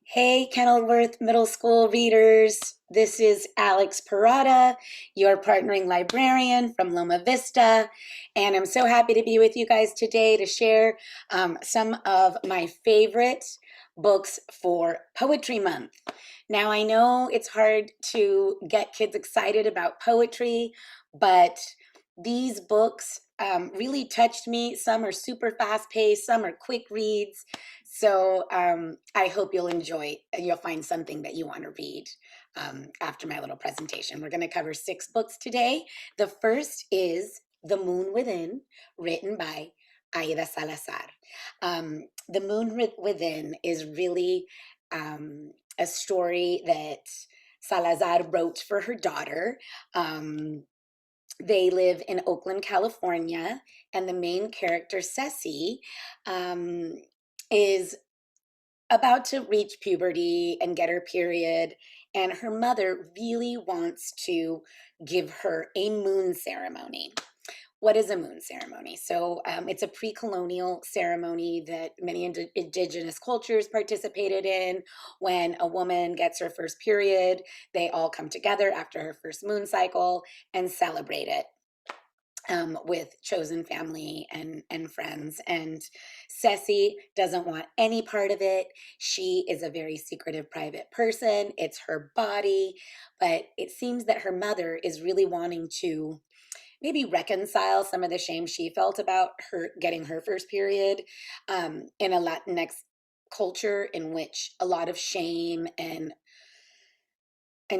Hey, Kenilworth Middle School readers. This is Alex Porrata, your partnering librarian from Loma Vista. And I'm so happy to be with you guys today to share some of my favorite books for Poetry Month. Now, I know it's hard to get kids excited about poetry, but these books really touched me. Some are super fast paced, some are quick reads. So I hope you'll find something that you want to read after my little presentation. We're going to cover 6 books today. The first is The Moon Within, written by Aida Salazar. The Moon Within is really a story that Salazar wrote for her daughter. They live in Oakland, California, and the main character, Ceci, um, is about to reach puberty and get her period, and her mother really wants to give her a moon ceremony. What is a moon ceremony? So it's a pre-colonial ceremony that many indigenous cultures participated in. When a woman gets her first period, they all come together after her first moon cycle and celebrate it with chosen family and friends. And Ceci doesn't want any part of it. She is a very secretive, private person. It's her body, but it seems that her mother is really wanting to maybe reconcile some of the shame she felt about her getting her first period in a Latinx culture in which a lot of shame and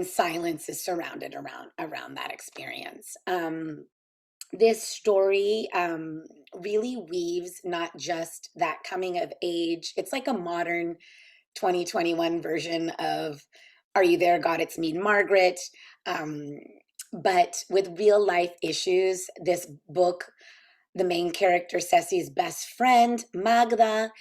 silence is surrounded around that experience. This story really weaves not just that coming of age, it's like a modern 2021 version of Are You There, God? It's Me and Margaret. Um, but with real life issues, this book, the main character, Ceci's best friend, Magda,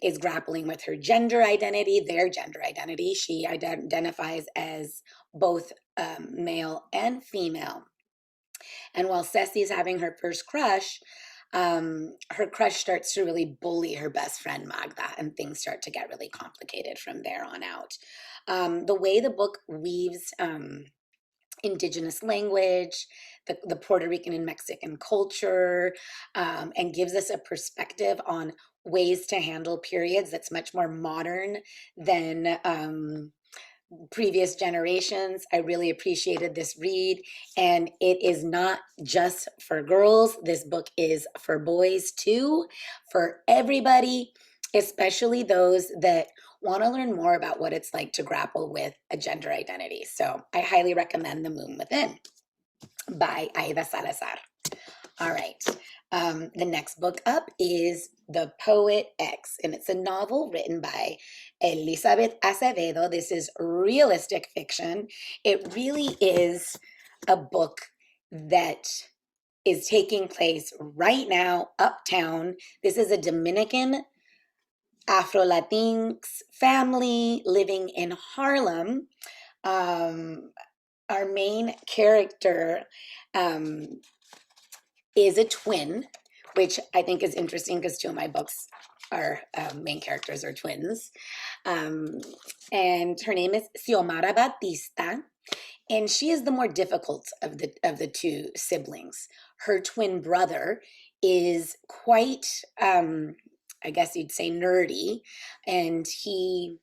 is grappling with her gender identity, their gender identity. She identifies as both male and female. And while Ceci's having her first crush, her crush starts to really bully her best friend Magda, and things start to get really complicated from there on out. The way the book weaves indigenous language, the Puerto Rican and Mexican culture, and gives us a perspective on ways to handle periods that's much more modern than previous generations. I really appreciated this read, and it is not just for girls. This book is for boys too, for everybody, especially those that want to learn more about what it's like to grapple with a gender identity. So I highly recommend The Moon Within by Aida Salazar. All right. The next book up is The Poet X, and it's a novel written by Elizabeth Acevedo. This is realistic fiction. It really is a book that is taking place right now uptown. This is a Dominican Afro-Latinx family living in Harlem. Our main character is a twin, which I think is interesting because 2 of my books are main characters are twins. And her name is Xiomara Batista, and she is the more difficult of the 2 siblings. Her twin brother is quite, I guess you'd say, nerdy, and he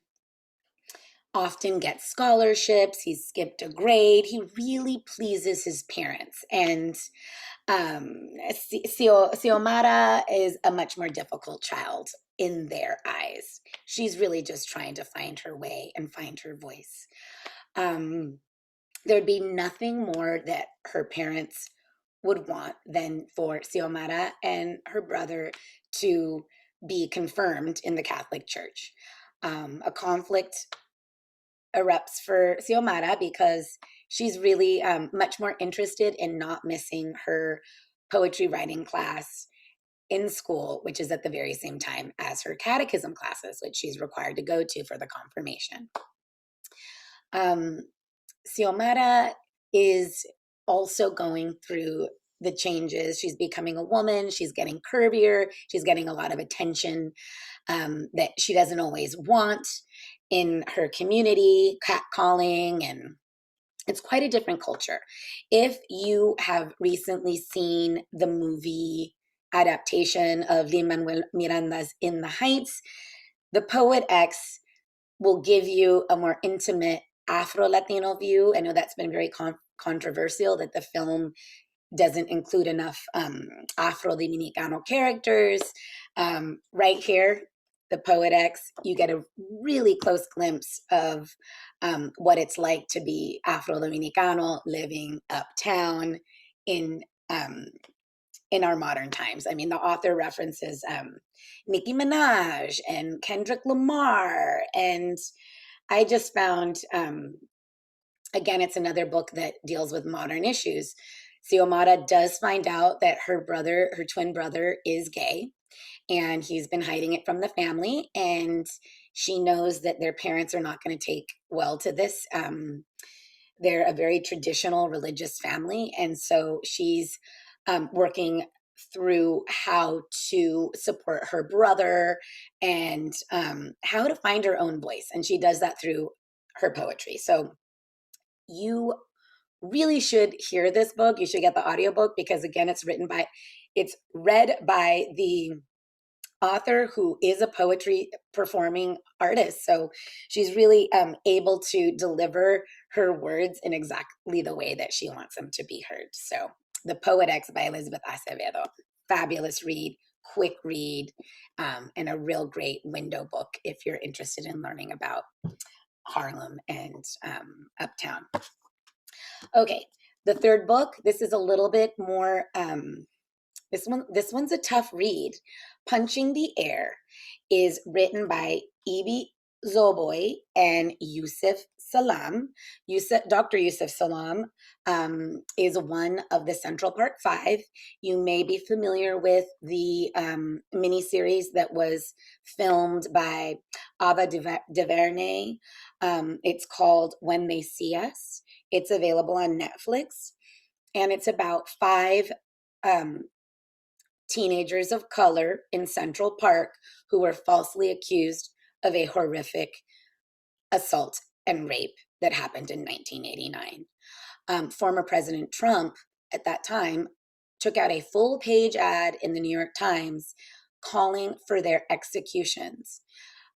often gets scholarships. He's skipped a grade. He really pleases his parents, and Xiomara is a much more difficult child in their eyes. She's really just trying to find her way and find her voice. There'd be nothing more that her parents would want than for Xiomara and her brother to be confirmed in the Catholic Church. A conflict erupts for Xiomara because she's really much more interested in not missing her poetry writing class in school, which is at the very same time as her catechism classes, which she's required to go to for the confirmation. Xiomara is also going through the changes. She's becoming a woman. She's getting curvier. She's getting a lot of attention that she doesn't always want. in her community, catcalling, and it's quite a different culture. If you have recently seen the movie adaptation of Lin-Manuel Miranda's In the Heights, the Poet X will give you a more intimate Afro-Latino view. I know that's been very controversial, that the film doesn't include enough Afro-Dominicano characters. Right here, the Poet X, you get a really close glimpse of what it's like to be Afro-Dominicano living uptown in our modern times. I mean, the author references Nicki Minaj and Kendrick Lamar, and I just found, again, it's another book that deals with modern issues. Xiomara does find out that her twin brother, is gay, and he's been hiding it from the family, and she knows that their parents are not going to take well to this. They're a very traditional religious family, and so she's working through how to support her brother and how to find her own voice, and she does that through her poetry. So you really should hear this book. You should get the audiobook, because again, it's read by the author, who is a poetry performing artist. So she's really able to deliver her words in exactly the way that she wants them to be heard. So The Poet X by Elizabeth Acevedo, fabulous read, quick read, and a real great window book if you're interested in learning about Harlem and uptown. Okay, the third book, this is a little bit more, this one's a tough read. Punching the Air is written by Zoboi and Yusef Salaam. Dr. Yusef Salaam is one of the Central Park Five. You may be familiar with the miniseries that was filmed by Ava DuVernay. It's called When They See Us. It's available on Netflix, and it's about five teenagers of color in Central Park who were falsely accused of a horrific assault and rape that happened in 1989. Former President Trump at that time took out a full-page ad in the New York Times calling for their executions.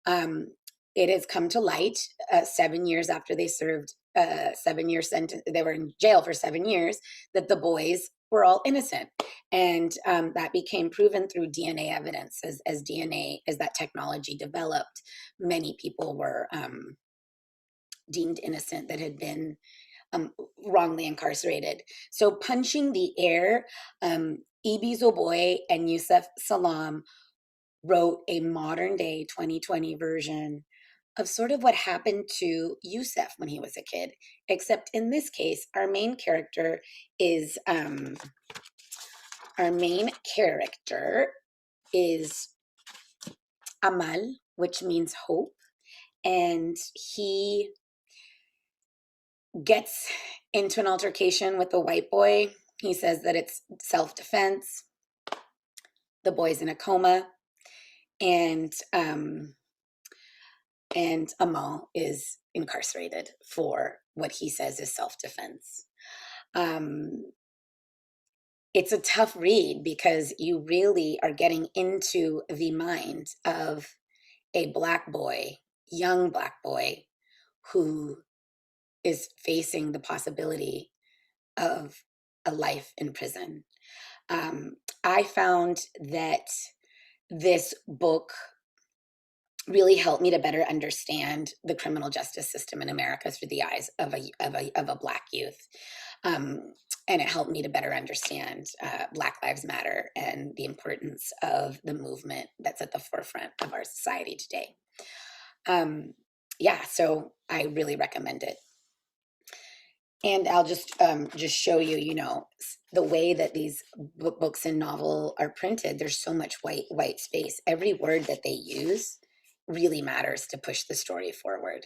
It has come to light 7 years after they served a 7-year sentence, they were in jail for 7 years, that the boys were all innocent. And that became proven through DNA evidence. As that technology developed, many people were deemed innocent that had been wrongly incarcerated. So Punching the Air, Ibi Zoboi and Yusef Salaam wrote a modern day 2020 version of sort of what happened to Yusef when he was a kid, except in this case, our main character is Amal, which means hope, and he gets into an altercation with a white boy. He says that it's self-defense. The boy's in a coma, and Amal is incarcerated for what he says is self-defense. It's a tough read because you really are getting into the mind of a Black boy, young Black boy, who is facing the possibility of a life in prison. I found that this book really helped me to better understand the criminal justice system in America through the eyes of a Black youth. And it helped me to better understand Black Lives Matter and the importance of the movement that's at the forefront of our society today. Yeah, so I really recommend it. And I'll just show you, the way that these books and novel are printed. There's so much white space. Every word that they use really matters to push the story forward.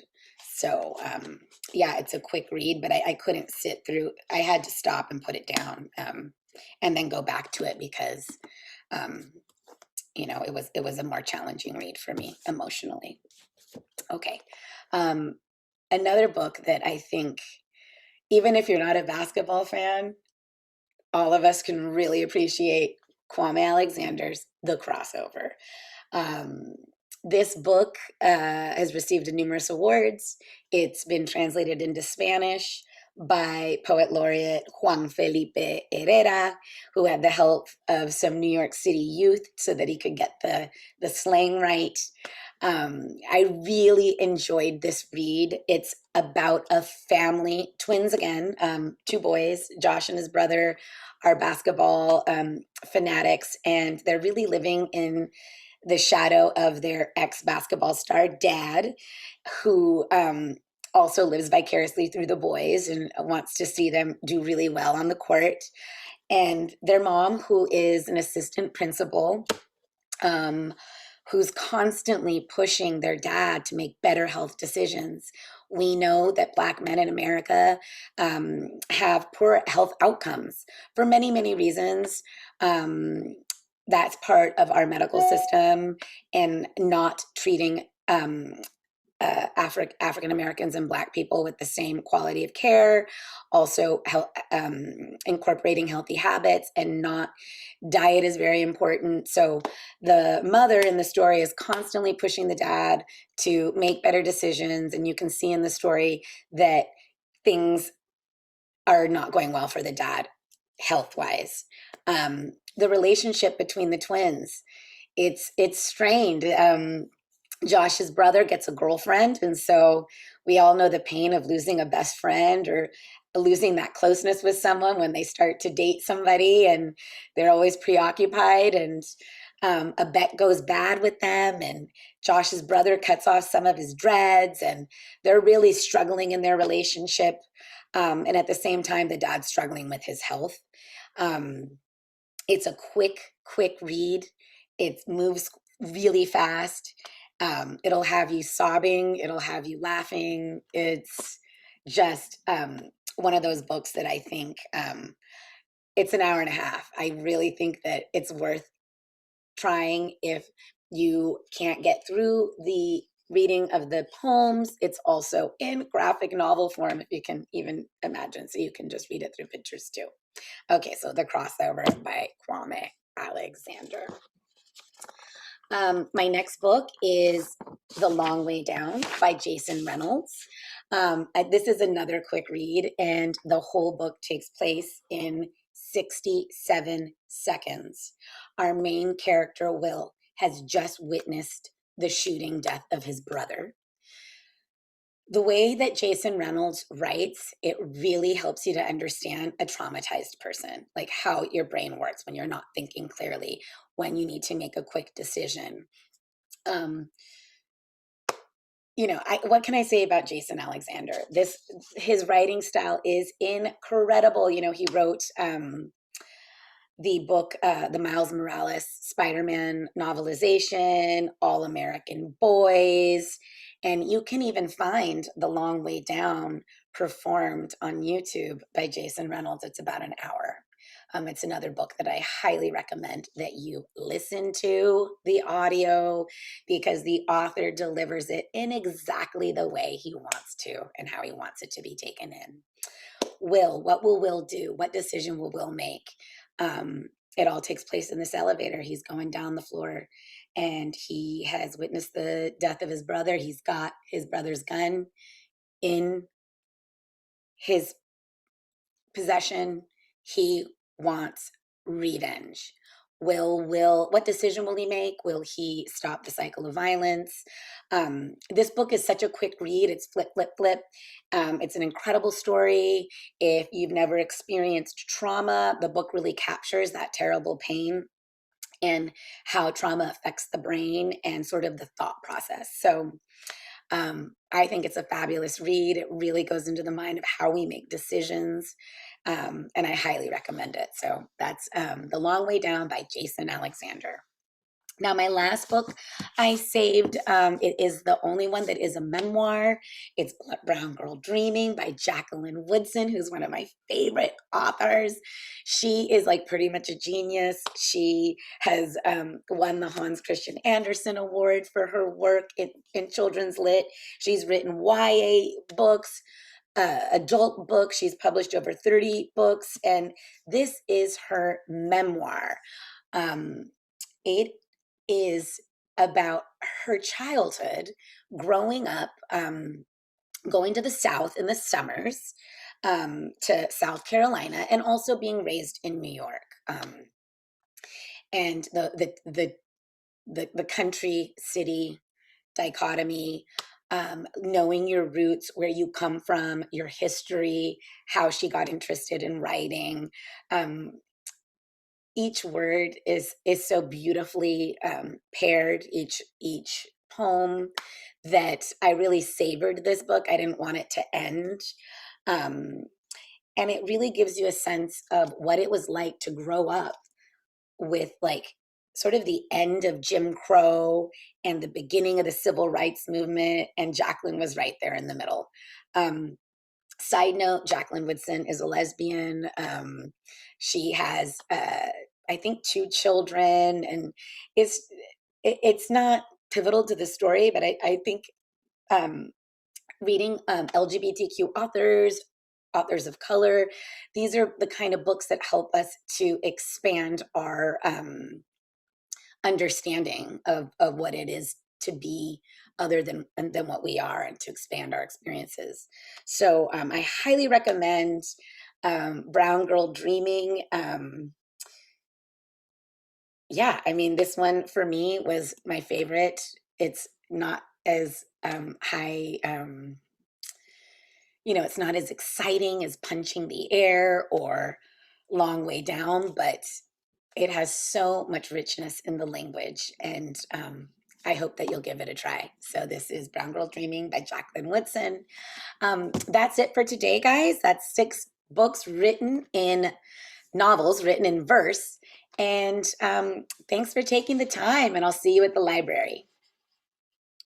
So yeah, it's a quick read, but I couldn't sit through. I had to stop and put it down and then go back to it because it was a more challenging read for me emotionally. Okay. Um, Another book that I think, even if you're not a basketball fan, all of us can really appreciate Kwame Alexander's The Crossover. Um, this book has received numerous awards. It's been translated into Spanish by poet laureate Juan Felipe Herrera, who had the help of some New York City youth so that he could get the slang right. I really enjoyed this read. It's about a family, twins again, two boys, Josh and his brother are basketball fanatics, and they're really living in the shadow of their ex basketball star dad, who also lives vicariously through the boys and wants to see them do really well on the court. And their mom, who is an assistant principal, um, who's constantly pushing their dad to make better health decisions. We know that Black men in America have poor health outcomes for many, many reasons. That's part of our medical system and not treating African Americans and Black people with the same quality of care, also incorporating healthy habits and not diet is very important. So the mother in the story is constantly pushing the dad to make better decisions. And you can see in the story that things are not going well for the dad health wise. The relationship between the twins, it's strained. Josh's brother gets a girlfriend, and so we all know the pain of losing a best friend or losing that closeness with someone when they start to date somebody and they're always preoccupied, and a bet goes bad with them, and Josh's brother cuts off some of his dreads, and they're really struggling in their relationship. And at the same time, the dad's struggling with his health. Um, it's a quick read. It moves really fast. It'll have you sobbing, it'll have you laughing. It's just one of those books that I think it's an hour and a half. I really think that it's worth trying if you can't get through the reading of the poems. It's also in graphic novel form, if you can even imagine, so you can just read it through pictures too. Okay, so The Crossover by Kwame Alexander. My next book is The Long Way Down by Jason Reynolds. This is another quick read, and the whole book takes place in 67 seconds. Our main character, Will, has just witnessed the shooting death of his brother. The way that Jason Reynolds writes, it really helps you to understand a traumatized person, like how your brain works when you're not thinking clearly, when you need to make a quick decision. Um, what can I say about Jason Alexander? His writing style is incredible. He wrote the book, the Miles Morales Spider-Man novelization, All American Boys, and you can even find The Long Way Down performed on YouTube by Jason Reynolds. It's about an hour. It's another book that I highly recommend that you listen to the audio, because the author delivers it in exactly the way he wants to and how he wants it to be taken in. What will Will do? What decision will Will make? It all takes place in this elevator. He's going down the floor and he has witnessed the death of his brother. He's got his brother's gun in his possession. He wants revenge. What decision will he make? Will he stop the cycle of violence? This book is such a quick read. It's flip, flip, flip. It's an incredible story. If you've never experienced trauma, the book really captures that terrible pain and how trauma affects the brain and sort of the thought process. So I think it's a fabulous read. It really goes into the mind of how we make decisions, and I highly recommend it. So that's The Long Way Down by Jason Alexander. Now, my last book I saved, it is the only one that is a memoir. It's Brown Girl Dreaming by Jacqueline Woodson, who's one of my favorite authors. She is like pretty much a genius. She has won the Hans Christian Andersen Award for her work in children's lit. She's written YA books, adult books. She's published over 30 books, and this is her memoir. It is about her childhood growing up, going to the South in the summers, to South Carolina, and also being raised in New York. And the country city dichotomy, knowing your roots, where you come from, your history, how she got interested in writing. Each word is so beautifully paired, each poem, that I really savored this book. I didn't want it to end. Um, and it really gives you a sense of what it was like to grow up with, like, sort of the end of Jim Crow and the beginning of the civil rights movement. And Jacqueline was right there in the middle. Um, Side note, Jacqueline Woodson is a lesbian. She has, I think, two children, and it's it's not pivotal to the story, but I think um, reading LGBTQ authors of color, these are the kind of books that help us to expand our understanding of what it is to be other than what we are, and to expand our experiences. So I highly recommend Brown Girl Dreaming. Yeah, I mean, this one for me was my favorite. It's not as high, it's not as exciting as Punching the Air or Long Way Down, but it has so much richness in the language, and I hope that you'll give it a try. So this is Brown Girl Dreaming by Jacqueline Woodson. That's it for today, guys. That's 6 books novels written in verse. And thanks for taking the time, and I'll see you at the library.